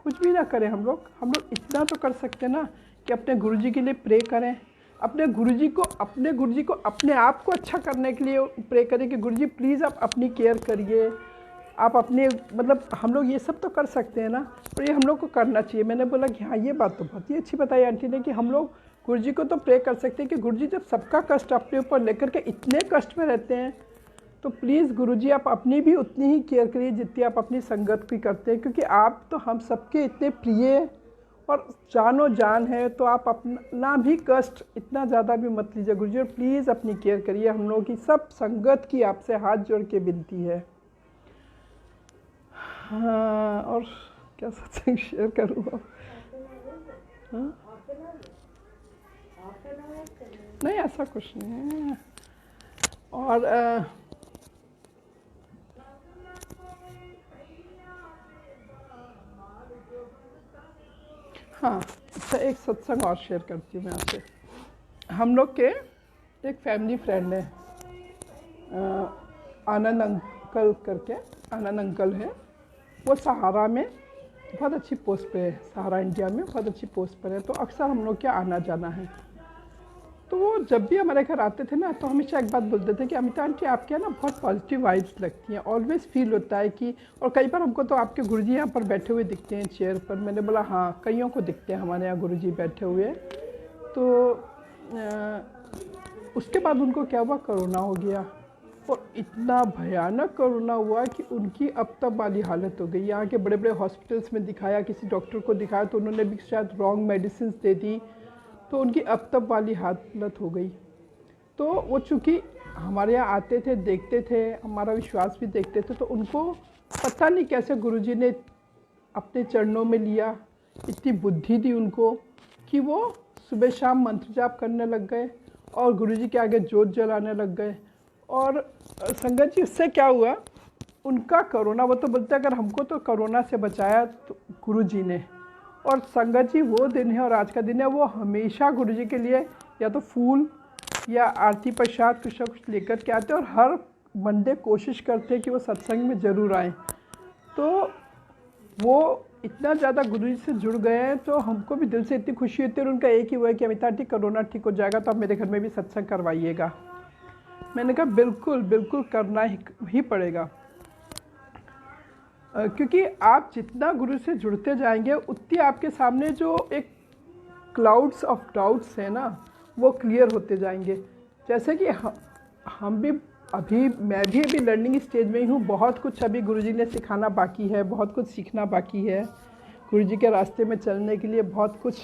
S1: कुछ भी ना करें, हम लोग इतना तो कर सकते हैं ना कि अपने गुरुजी के लिए प्रे करें, अपने गुरुजी को अपने आप को अच्छा करने के लिए प्रे करें कि गुरुजी प्लीज़ आप अपनी केयर करिए, आप अपने मतलब हम लोग ये सब तो कर सकते हैं ना, और ये हम लोग को करना चाहिए। मैंने बोला कि हाँ, ये बात तो बहुत ही अच्छी बताई आंटी ने कि हम लोग गुरुजी को तो प्रे कर सकते हैं कि गुरुजी जब सबका कष्ट अपने ऊपर लेकर के इतने कष्ट में रहते हैं तो प्लीज़ गुरुजी आप अपनी भी उतनी ही केयर करिए जितनी आप अपनी संगत की करते हैं, क्योंकि आप तो हम सबके इतने प्रिय और जानो जान है, तो आप अपना भी कष्ट इतना ज़्यादा भी मत लीजिए गुरुजी, और प्लीज़ अपनी केयर करिए। हम लोगों की सब संगत की आपसे हाथ जोड़ के विनती है। हाँ, और क्या सत्संग शेयर करूँ अब? हाँ? नहीं, ऐसा कुछ नहीं है। और हाँ, अच्छा एक सत्संग और शेयर करती हूँ मैं आपसे। हम लोग के एक फैमिली फ्रेंड है, आनंद अंकल करके, आनंद अंकल है, वो सहारा में बहुत अच्छी पोस्ट पे है, सहारा इंडिया में बहुत अच्छी पोस्ट पर है, तो अक्सर हम लोग के आना जाना है। तो वो जब भी हमारे घर आते थे ना तो हमेशा एक बात बोलते थे कि अमिता आंटी आपके यहाँ ना बहुत पॉजिटिव वाइब्स लगती हैं, ऑलवेज़ फील होता है कि, और कई बार हमको तो आपके गुरुजी यहाँ पर बैठे हुए दिखते हैं चेयर पर। मैंने बोला हाँ, कईयों को दिखते हैं हमारे यहाँ गुरुजी बैठे हुए। तो उसके बाद उनको क्या हुआ, कोरोना हो गया, और इतना भयानक कोरोना हुआ कि उनकी अब तब वाली हालत हो गई। यहाँ के बड़े बड़े हॉस्पिटल्स में दिखाया, किसी डॉक्टर को दिखाया तो उन्होंने भी शायद रॉन्ग मेडिसिन दे दी, तो उनकी अब तब वाली हालत हो गई। तो वो चूँकि हमारे यहाँ आते थे, देखते थे, हमारा विश्वास भी देखते थे, तो उनको पता नहीं कैसे गुरुजी ने अपने चरणों में लिया, इतनी बुद्धि दी उनको कि वो सुबह शाम मंत्र जाप करने लग गए और गुरुजी के आगे जोत जलाने लग गए। और संगत जी, उससे क्या हुआ, उनका कोरोना, वो तो बोलते अगर हमको तो कोरोना से बचाया तो गुरुजी ने, और संगत जी वो दिन है और आज का दिन है, वो हमेशा गुरुजी के लिए या तो फूल या आरती प्रसाद कुछ ना कुछ लेकर के आते हैं, और हर मंडे कोशिश करते हैं कि वो सत्संग में ज़रूर आएँ। तो वो इतना ज़्यादा गुरुजी से जुड़ गए हैं, तो हमको भी दिल से इतनी खुशी होती है। और उनका एक ही वो है कि अमिता आंटी कोरोना ठीक हो जाएगा तो आप मेरे घर में भी सत्संग करवाइएगा। मैंने कहा बिल्कुल बिल्कुल करना ही पड़ेगा, क्योंकि आप जितना गुरु से जुड़ते जाएंगे उतनी आपके सामने जो एक क्लाउड्स ऑफ डाउट्स है ना, वो क्लियर होते जाएंगे। जैसे कि हम भी मैं भी अभी लर्निंग स्टेज में ही हूँ, बहुत कुछ अभी गुरुजी ने सिखाना बाकी है, बहुत कुछ सीखना बाकी है, गुरुजी के रास्ते में चलने के लिए बहुत कुछ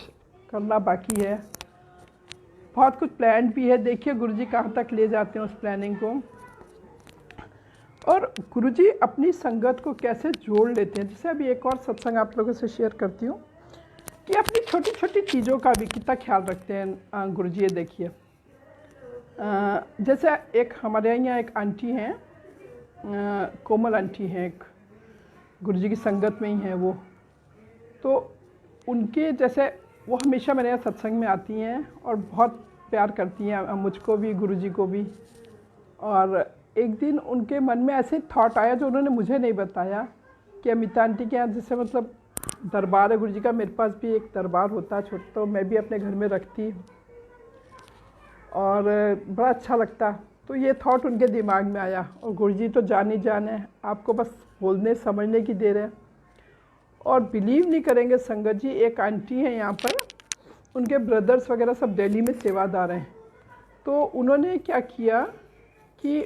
S1: करना बाकी है, बहुत कुछ प्लान भी है। देखिए गुरुजी कहाँ तक ले जाते हैं उस प्लानिंग को, और गुरुजी अपनी संगत को कैसे जोड़ लेते हैं। जैसे अभी एक और सत्संग आप लोगों से शेयर करती हूँ कि अपनी छोटी छोटी चीज़ों का भी कितना ख्याल रखते हैं गुरुजी। ये देखिए, जैसे एक हमारे यहाँ एक आंटी हैं, कोमल आंटी हैं, एक गुरुजी की संगत में ही हैं वो, तो उनके जैसे वो हमेशा मेरे यहाँ सत्संग में आती हैं और बहुत प्यार करती हैं मुझको भी, गुरुजी को भी। और एक दिन उनके मन में ऐसे थॉट आया जो उन्होंने मुझे नहीं बताया कि अमिता आंटी के यहाँ जैसे मतलब दरबार है गुरुजी का, मेरे पास भी एक दरबार होता है छोटा, तो मैं भी अपने घर में रखती हूँ और बड़ा अच्छा लगता। तो ये थॉट उनके दिमाग में आया, और गुरुजी तो जान ही जान है, आपको बस बोलने समझने की देर है। और बिलीव नहीं करेंगे संगत जी, एक आंटी है यहाँ पर, उनके ब्रदर्स वगैरह सब दिल्ली में सेवादार हैं, तो उन्होंने क्या किया कि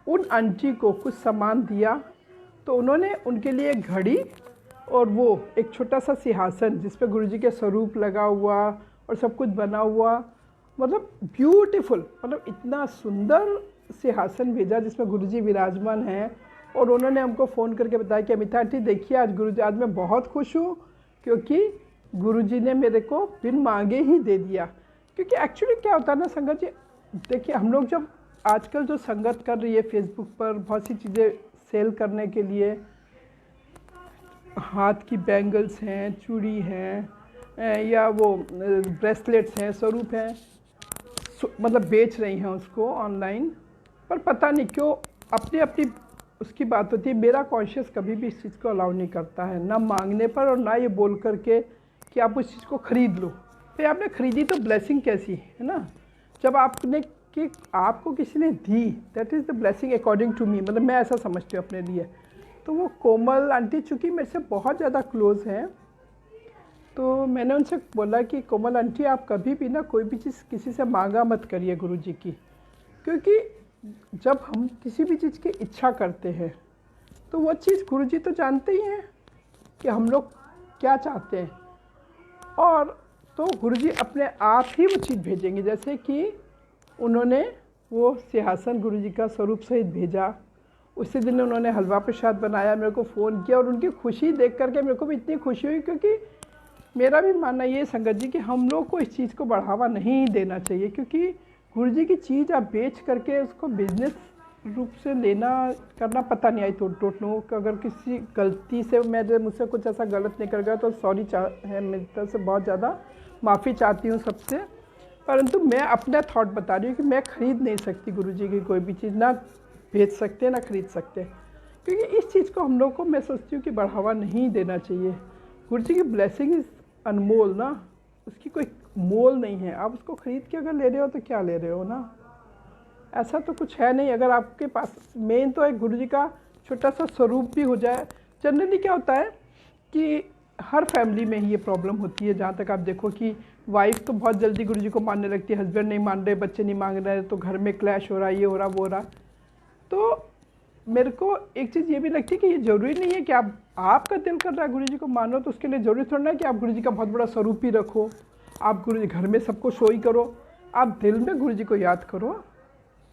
S1: उन आंटी को कुछ सामान दिया, तो उन्होंने उनके लिए एक घड़ी और वो एक छोटा सा सिंहासन जिस पे गुरुजी के स्वरूप लगा हुआ और सब कुछ बना हुआ, मतलब ब्यूटीफुल, मतलब इतना सुंदर सिंहासन भेजा जिसमें गुरुजी विराजमान हैं। और उन्होंने हमको फ़ोन करके बताया कि अमिता आंटी देखिए आज गुरुजी, आज मैं बहुत खुश हूँ क्योंकि गुरुजी ने मेरे को बिन मांगे ही दे दिया। क्योंकि एक्चुअली क्या होता है ना संगत जी, देखिए हम लोग जब आजकल जो संगत कर रही है फेसबुक पर बहुत सी चीज़ें सेल करने के लिए, हाथ की बैंगल्स हैं, चूड़ी हैं, या वो ब्रेसलेट्स हैं, स्वरूप हैं, मतलब बेच रही हैं उसको ऑनलाइन, पर पता नहीं क्यों अपनी अपनी उसकी बात होती है। मेरा कॉन्शियस कभी भी इस चीज़ को अलाउ नहीं करता है, ना मांगने पर और ना ये बोल करके कि आप उस चीज़ को ख़रीद लो। फिर आपने ख़रीदी तो ब्लेसिंग कैसी है ना, जब आपने कि आपको किसी ने दी, that is the blessing according to me, मतलब मैं ऐसा समझती हूँ अपने लिए। तो वो कोमल आंटी चूँकि मेरे से बहुत ज़्यादा क्लोज़ हैं, तो मैंने उनसे बोला कि कोमल आंटी आप कभी भी ना कोई भी चीज़ किसी से मांगा मत करिए गुरुजी की, क्योंकि जब हम किसी भी चीज़ की इच्छा करते हैं तो वो चीज़ गुरुजी तो जानते ही हैं कि हम लोग क्या चाहते हैं, और तो गुरुजी अपने आप ही वो चीज़ भेजेंगे। जैसे कि उन्होंने वो सिंहासन गुरुजी का स्वरूप सहित भेजा, उसी दिन उन्होंने हलवा प्रसाद बनाया, मेरे को फ़ोन किया, और उनकी खुशी देख करके मेरे को भी इतनी खुशी हुई। क्योंकि मेरा भी मानना ये संगत जी कि हम लोग को इस चीज़ को बढ़ावा नहीं देना चाहिए, क्योंकि गुरुजी की चीज़ आप बेच करके उसको बिजनेस रूप से लेना करना, पता नहीं आई डोंट नो। अगर किसी गलती से मुझसे कुछ ऐसा गलत निकल गया तो सॉरी है मेरी तरफ से, बहुत ज़्यादा माफ़ी चाहती हूँ सबसे। परंतु मैं अपना थॉट बता रही हूँ कि मैं ख़रीद नहीं सकती गुरुजी की कोई भी चीज़, ना बेच सकते ना ख़रीद सकते, क्योंकि इस चीज़ को हम लोग को मैं सोचती हूँ कि बढ़ावा नहीं देना चाहिए। गुरुजी की ब्लेसिंग इज़ अनमोल ना, उसकी कोई मोल नहीं है। आप उसको ख़रीद के अगर ले रहे हो तो क्या ले रहे हो ना, ऐसा तो कुछ है नहीं। अगर आपके पास मेन तो एक गुरुजी का छोटा सा स्वरूप भी हो जाए। जनरली क्या होता है कि हर फैमिली में ही ये प्रॉब्लम होती है, जहाँ तक आप देखो कि वाइफ तो बहुत जल्दी गुरुजी को मानने लगती है, हस्बैंड नहीं मान रहे, बच्चे नहीं मांग रहे, तो घर में क्लैश हो रहा, ये हो रहा वो हो रहा। तो मेरे को एक चीज़ ये भी लगती है कि ये ज़रूरी नहीं है कि आपका दिल कर रहा है गुरुजी को मानो, तो उसके लिए ज़रूरी थोड़ा ना कि आप गुरुजी का बहुत बड़ा स्वरूप ही रखो, आप गुरुजी घर में सबको शो ही करो। आप दिल में गुरुजी को याद करो,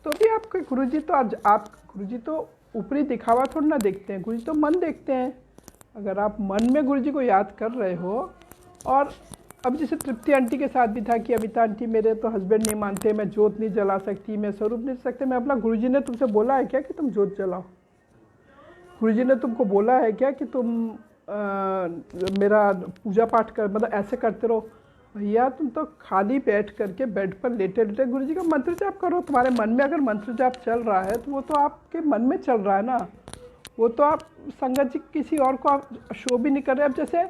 S1: तो भी आपके गुरुजी तो आप गुरुजी तो ऊपरी दिखावा थोड़ा ना देखते हैं, गुरुजी तो मन देखते हैं। अगर आप मन में गुरुजी को याद कर रहे हो, और अब जैसे तृप्ति आंटी के साथ भी था कि अमिता आंटी मेरे तो हस्बैंड नहीं मानते, मैं जोत नहीं जला सकती, मैं स्वरूप नहीं सकते, मैं अपना गुरुजी ने तुमसे बोला है क्या कि तुम जोत जलाओ? गुरुजी ने तुमको बोला है क्या कि तुम मेरा पूजा पाठ कर, मतलब ऐसे करते रहो? भैया तुम तो खाली बैठ करके बेड पर लेटे लेटे गुरुजी का मंत्र जाप करो। तुम्हारे मन में अगर मंत्र जाप चल रहा है तो वो तो आपके मन में चल रहा है ना, वो तो आप संगत जी किसी और को आप शो भी नहीं कर रहे। अब जैसे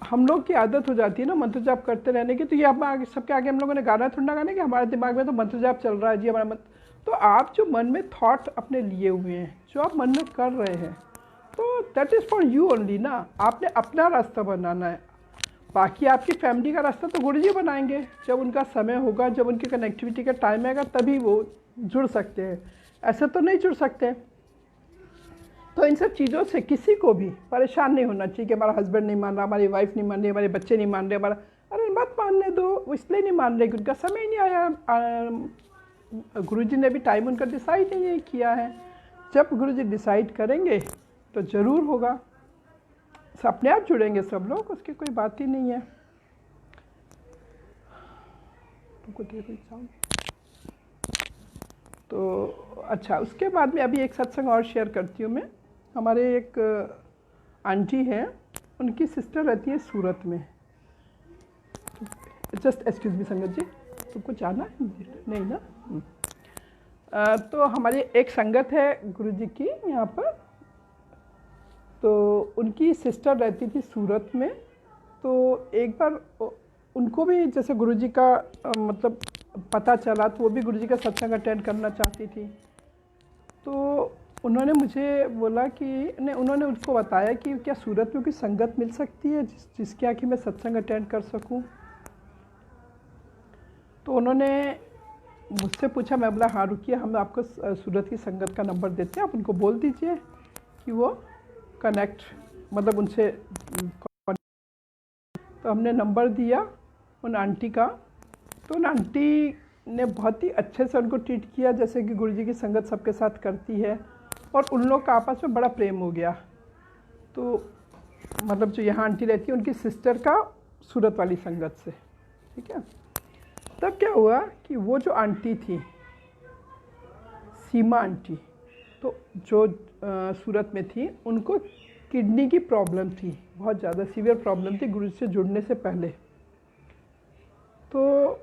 S1: हम लोग की आदत हो जाती है ना मंत्र जाप करते रहने की, तो ये अब सबके आगे हम लोगों ने गाना थोड़ा गाने कि हमारे दिमाग में तो मंत्र जाप चल रहा है जी हमारा मंत्र। तो आप जो मन में थॉट अपने लिए हुए हैं, जो आप मन में कर रहे हैं, तो that is for you only ना। आपने अपना रास्ता बनाना है, बाकी आपकी फैमिली का रास्ता तो गुरुजी बनाएंगे। जब उनका समय होगा, जब उनकी कनेक्टिविटी का टाइम आएगा, तभी वो जुड़ सकते हैं, ऐसे तो नहीं जुड़ सकते। तो इन सब चीज़ों से किसी को भी परेशान नहीं होना चाहिए कि हमारा हस्बैंड नहीं मान रहा, हमारी वाइफ नहीं मान रही, हमारे बच्चे नहीं मान रहे, हमारा, अरे मत मानने दो, वो इसलिए नहीं मान रहे कि उनका समय ही नहीं आया। गुरुजी ने भी टाइम उनका डिसाइड ही नहीं किया है। जब गुरुजी डिसाइड करेंगे तो ज़रूर होगा, अपने आप जुड़ेंगे सब लोग, उसकी कोई बात ही नहीं है। तुमको तो अच्छा, उसके बाद में अभी एक सत्संग और शेयर करती हूँ मैं। हमारे एक आंटी हैं, उनकी सिस्टर रहती है सूरत में। जस्ट एक्सक्यूज मी संगत जी, तुमको जाना है? नहीं ना। तो हमारी एक संगत है गुरुजी की यहाँ पर, तो उनकी सिस्टर रहती थी सूरत में। तो एक बार उनको भी जैसे गुरुजी का मतलब पता चला, तो वो भी गुरुजी का सत्संग अटेंड करना चाहती थी। तो उन्होंने मुझे बोला कि नहीं, उन्होंने उसको बताया कि क्या सूरत में कोई संगत मिल सकती है जिसके आके मैं सत्संग अटेंड कर सकूं। तो उन्होंने मुझसे पूछा, मैं बोला हाँ रुकिए, हम आपको सूरत की संगत का नंबर देते हैं, आप उनको बोल दीजिए कि वो कनेक्ट, मतलब उनसे। तो हमने नंबर दिया उन आंटी का, तो उन आंटी ने बहुत ही अच्छे से उनको ट्रीट किया, जैसे कि गुरुजी की संगत सबके साथ करती है, और उन लोग का आपस में बड़ा प्रेम हो गया। तो मतलब जो यहाँ आंटी रहती है उनकी सिस्टर का सूरत वाली संगत से, ठीक है। तब क्या हुआ कि वो जो आंटी थी सीमा आंटी, तो जो सूरत में थी, उनको किडनी की प्रॉब्लम थी, बहुत ज़्यादा सीवियर प्रॉब्लम थी गुरुजी से जुड़ने से पहले। तो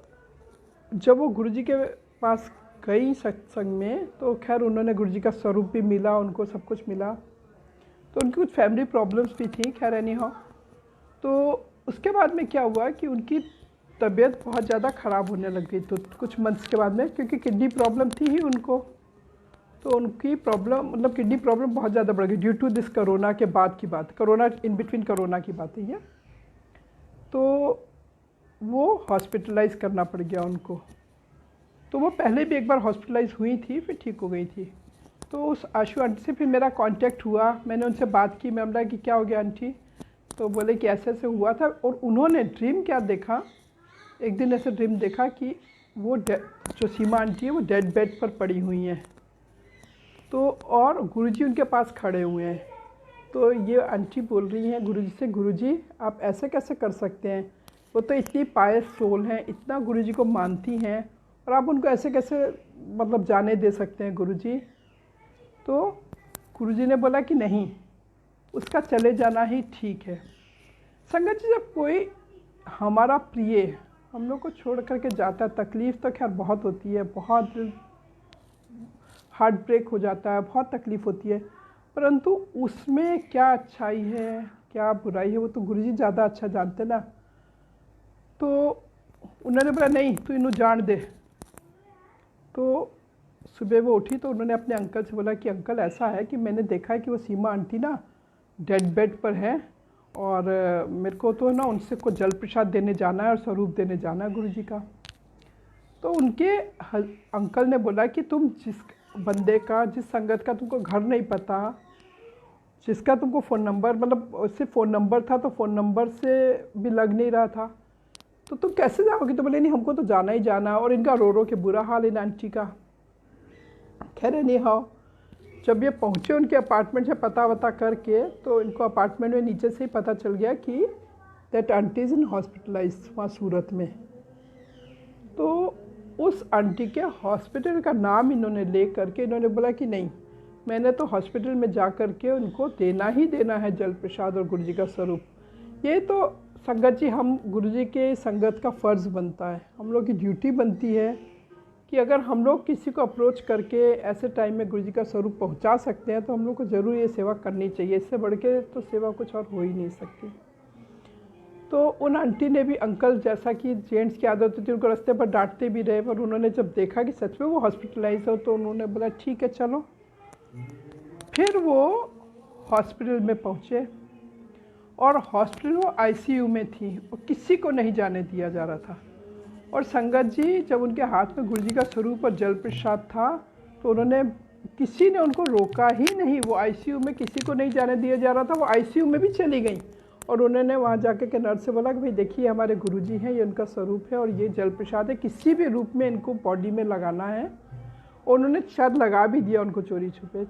S1: जब वो गुरुजी के पास गई सत्संग में, तो खैर उन्होंने गुरुजी का स्वरूप भी मिला, उनको सब कुछ मिला। तो उनकी कुछ फैमिली प्रॉब्लम्स भी थी, खैर एनी हाउ। तो उसके बाद में क्या हुआ कि उनकी तबीयत बहुत ज़्यादा ख़राब होने लग गई, तो कुछ मंथ्स के बाद में, क्योंकि किडनी प्रॉब्लम थी ही उनको, तो उनकी प्रॉब्लम मतलब किडनी प्रॉब्लम बहुत ज़्यादा बढ़ गई ड्यू टू दिस कोरोना के बाद की बात, कोरोना इन बिटवीन कोरोना की बात है ये। तो वो हॉस्पिटलाइज करना पड़ गया उनको। तो वो पहले भी एक बार हॉस्पिटलाइज हुई थी, फिर ठीक हो गई थी। तो उस आशु आंटी से फिर मेरा कांटेक्ट हुआ, मैंने उनसे बात की, मैं बोला कि क्या हो गया आंटी, तो बोले कि ऐसे ऐसे हुआ था। और उन्होंने ड्रीम क्या देखा, एक दिन ऐसे ड्रीम देखा कि वो जो सीमा आंटी है वो डेड बेड पर पड़ी हुई हैं, तो और गुरुजी उनके पास खड़े हुए हैं। तो ये आंटी बोल रही हैं गुरुजी से, गुरुजी आप ऐसे कैसे कर सकते हैं, वो तो इतनी पायस सोल हैं, इतना गुरुजी को मानती हैं, और आप उनको ऐसे कैसे मतलब जाने दे सकते हैं गुरुजी। तो गुरुजी ने बोला कि नहीं, उसका चले जाना ही ठीक है। संगत जी, जब कोई हमारा प्रिय हम लोग को छोड़ करके जाता है, तकलीफ़ तो खैर बहुत होती है, बहुत हार्ट ब्रेक हो जाता है, बहुत तकलीफ़ होती है, परंतु उसमें क्या अच्छाई है क्या बुराई है वो तो गुरुजी ज़्यादा अच्छा जानते ना। तो उन्होंने बोला नहीं तू इन्हों जान दे। तो सुबह वो उठी तो उन्होंने अपने अंकल से बोला कि अंकल ऐसा है कि मैंने देखा है कि वो सीमा आंटी ना डेड बेड पर है, और मेरे को तो ना उनसे को जल प्रसाद देने जाना है और स्वरूप देने जाना है गुरुजी का। तो उनके अंकल ने बोला कि तुम जिस बंदे का, जिस संगत का तुमको घर नहीं पता, जिसका तुमको फ़ोन नंबर मतलब सिर्फ फ़ोन नंबर था, तो फ़ोन नंबर से भी लग नहीं रहा था, तो तुम कैसे जाओगे। तो बोले नहीं हमको तो जाना ही जाना, और इनका रो रो के बुरा हाल इन आंटी का। खैर नहीं हाँ, जब ये पहुँचे उनके अपार्टमेंट से पता वता करके, तो इनको अपार्टमेंट में नीचे से ही पता चल गया कि that aunty is in hospitalise वहाँ सूरत में। तो उस आंटी के हॉस्पिटल का नाम इन्होंने ले करके इन्होंने बोला कि नहीं, मैंने तो हॉस्पिटल में जा कर के उनको देना ही देना है जल प्रसाद और गुरुजी का स्वरूप। ये तो संगत जी हम गुरुजी के संगत का फ़र्ज़ बनता है, हम लोग की ड्यूटी बनती है कि अगर हम लोग किसी को अप्रोच करके ऐसे टाइम में गुरुजी का स्वरूप पहुंचा सकते हैं, तो हम लोग को ज़रूर ये सेवा करनी चाहिए। इससे बढ़ के तो सेवा कुछ और हो ही नहीं सकती। तो उन आंटी ने भी, अंकल जैसा कि जेंट्स की आदत होती है उनको रास्ते पर डांटते भी रहे, पर उन्होंने जब देखा कि सच में वो हॉस्पिटलाइज हो, तो उन्होंने बोला ठीक है चलो। फिर वो हॉस्पिटल में पहुँचे, और हॉस्पिटल वो आईसीयू में थी और किसी को नहीं जाने दिया जा रहा था। और संगत जी जब उनके हाथ में गुरुजी का स्वरूप और जल प्रसाद था, तो उन्होंने, किसी ने उनको रोका ही नहीं, वो आईसीयू में किसी को नहीं जाने दिया जा रहा था, वो आईसीयू में भी चली गई। और उन्होंने वहाँ जाके के नर्स से बोला कि भाई देखिए हमारे गुरुजी हैं, ये उनका स्वरूप है और ये जल प्रसाद है, किसी भी रूप में इनको बॉडी में लगाना है। और उन्होंने शायद लगा भी दिया उनको चोरी छुपे,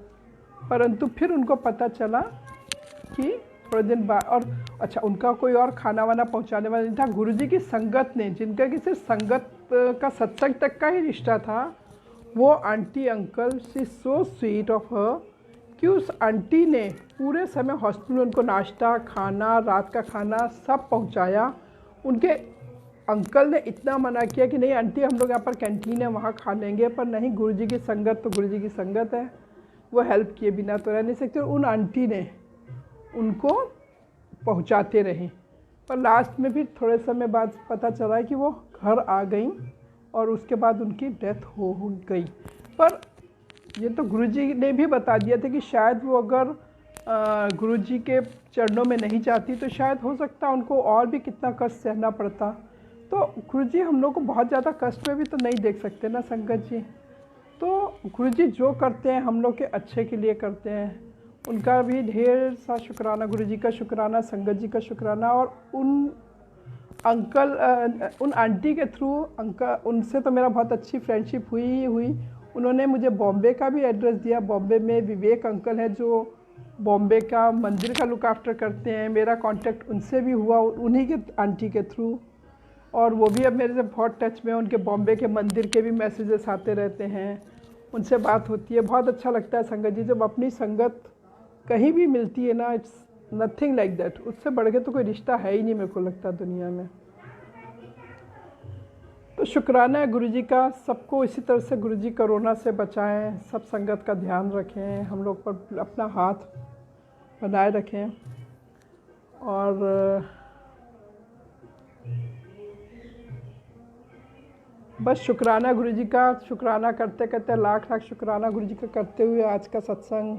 S1: परंतु फिर उनको पता चला कि थोड़े दिन बाद, और अच्छा उनका कोई और खाना वाना पहुंचाने वाला नहीं था, गुरुजी की संगत ने, जिनका कि सिर्फ संगत का सत्संग तक का ही रिश्ता था, वो aunty uncle she so sweet of her कि उस आंटी ने पूरे समय हॉस्पिटल में उनको नाश्ता, खाना, रात का खाना सब पहुंचाया। उनके अंकल ने इतना मना किया कि नहीं आंटी हम लोग यहाँ पर कैंटीन है वहाँ खा लेंगे, पर नहीं गुरुजी की संगत तो गुरुजी की संगत है, वो हेल्प किए बिना तो रह नहीं सकते। उन आंटी ने उनको पहुंचाते रहे, पर लास्ट में भी थोड़े समय बाद पता चला कि वो घर आ गई और उसके बाद उनकी डेथ हो गई। पर ये तो गुरुजी ने भी बता दिया था कि शायद वो अगर गुरुजी के चरणों में नहीं जाती तो शायद हो सकता उनको और भी कितना कष्ट सहना पड़ता। तो गुरुजी हम लोग को बहुत ज़्यादा कष्ट में भी तो नहीं देख सकते ना संगत जी। तो गुरुजी जो करते हैं हम लोग के अच्छे के लिए करते हैं, उनका भी ढेर सा शुक्राना, गुरुजी का शुक्राना, संगत जी का शुक्राना। और उन अंकल उन आंटी के थ्रू उनसे तो मेरा बहुत अच्छी फ्रेंडशिप हुई ही हुई। उन्होंने मुझे बॉम्बे का भी एड्रेस दिया। बॉम्बे में विवेक अंकल है जो बॉम्बे का मंदिर का लुक आफ्टर करते हैं। मेरा कांटेक्ट उनसे भी हुआ, उन्हीं के आंटी के थ्रू, और वो भी अब मेरे से बहुत टच में। उनके बॉम्बे के मंदिर के भी मैसेजेस आते रहते हैं, उनसे बात होती है। बहुत अच्छा लगता है संगत जी, जब अपनी संगत कहीं भी मिलती है ना, इट्स नथिंग लाइक दैट। उससे बढ़ के तो कोई रिश्ता है ही नहीं मेरे को लगता दुनिया में। तो शुक्राना है गुरुजी का। सबको इसी तरह से गुरुजी कोरोना से बचाएं, सब संगत का ध्यान रखें, हम लोग पर अपना हाथ बनाए रखें। और बस शुक्राना गुरुजी का, शुक्राना करते करते लाख लाख शुक्राना गुरुजी का करते हुए आज का सत्संग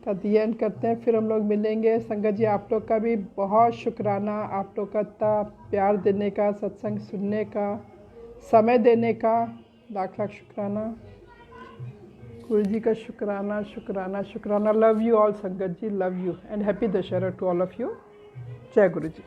S1: का दी एंड करते हैं। फिर हम लोग मिलेंगे। संगत जी आप लोग का भी बहुत शुक्राना, आप लोग का इतना प्यार देने का, सत्संग सुनने का, समय देने का, लाख लाख शुक्राना। गुरुजी का शुक्राना शुक्राना शुक्राना। Love you all sangat ji, love you and happy Dussehra to all of you. जय गुरुजी।